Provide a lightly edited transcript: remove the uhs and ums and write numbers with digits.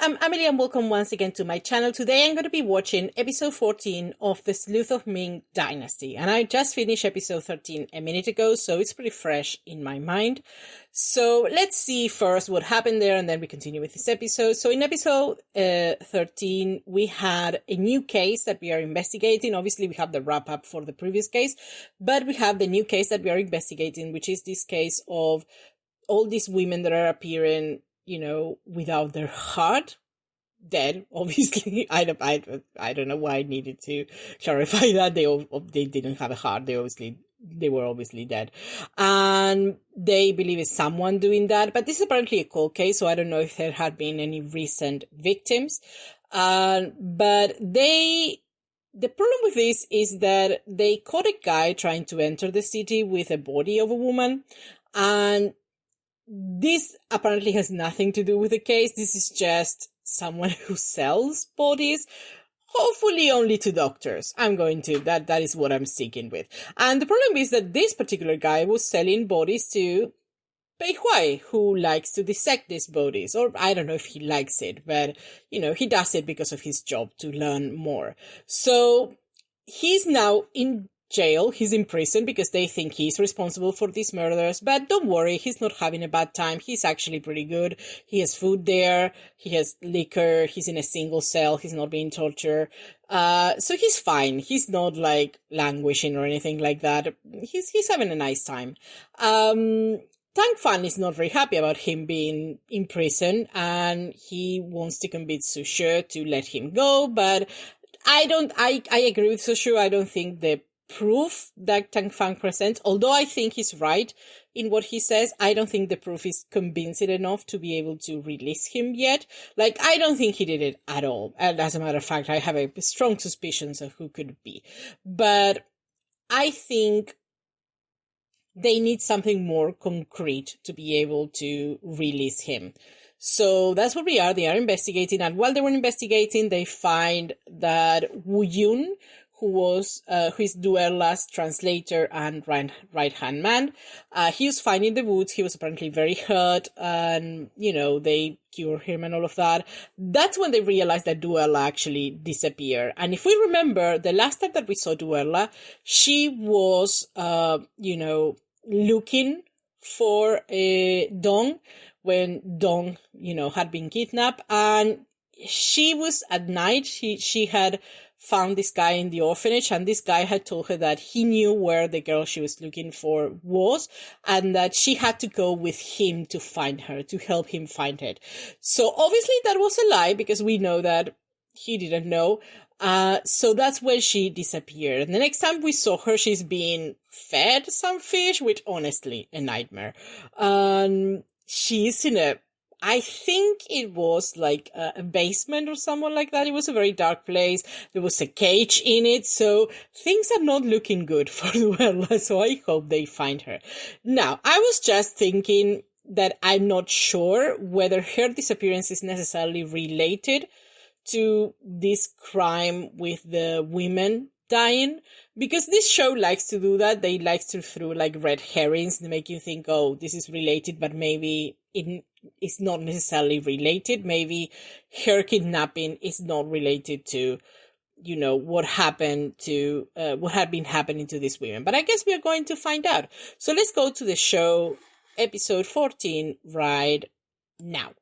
I'm Amelie and welcome once again to my channel. Today I'm going to be watching episode 14 of the Sleuth of Ming Dynasty. And I just finished episode 13 a minute ago, so it's pretty fresh in my mind. So let's see first what happened there and then we continue with this episode. So in episode 13, we had a new case that we are investigating. Obviously, we have the wrap up for the previous case, but we have the new case that we are investigating, which is this case of all these women that are appearing, you know, without their heart, dead, obviously. I don't know why I needed to clarify that. They didn't have a heart. They were obviously dead. And they believe it's someone doing that. But this is apparently a cold case, so I don't know if there had been any recent victims. But the problem with this is that they caught a guy trying to enter the city with a body of a woman. And this apparently has nothing to do with the case. This is just someone who sells bodies, hopefully only to doctors. That is what I'm sticking with. And the problem is that this particular guy was selling bodies to Pei Huai, who likes to dissect these bodies. Or I don't know if he likes it, but, you know, he does it because of his job to learn more. So he's now in jail. He's in prison because they think he's responsible for these murders. But don't worry, he's not having a bad time. He's actually pretty good. He has food there. He has liquor. He's in a single cell. He's not being tortured. So he's fine. He's not like languishing or anything like that. He's having a nice time. Tang Fan is not very happy about him being in prison, and he wants to convince Sui Zhou to let him go. But I agree with Sui Zhou. I don't think the proof that Tang Fan presents, although I think he's right in what he says, I don't think the proof is convincing enough to be able to release him yet. Like, I don't think he did it at all. And as a matter of fact, I have a strong suspicions of who could be. But I think they need something more concrete to be able to release him. So that's what we are. They are investigating. And while they were investigating, they find that Wu Yun, who is Duerla's translator and right-hand man. He was fine in the woods. He was apparently very hurt, and, you know, they cure him and all of that. That's when they realized that Duerla actually disappeared. And if we remember, the last time that we saw Duerla, she was, looking for Dong when Dong, had been kidnapped. And she was at night. She had found this guy in the orphanage, and this guy had told her that he knew where the girl she was looking for was, and that she had to go with him to find her, to help him find her. So obviously that was a lie, because we know that he didn't know. So that's when she disappeared. And the next time we saw her, she's being fed some fish, which honestly, a nightmare. She's in I think it was like a basement or something like that. It was a very dark place. There was a cage in it. So things are not looking good for Luella. So I hope they find her. Now, I was just thinking that I'm not sure whether her disappearance is necessarily related to this crime with the women dying, because this show likes to do that. They like to throw like red herrings to make you think, oh, this is related, but maybe it's not necessarily related. Maybe her kidnapping is not related to, what happened to, what had been happening to these women. But I guess we are going to find out. So let's go to the show, episode 14, right now.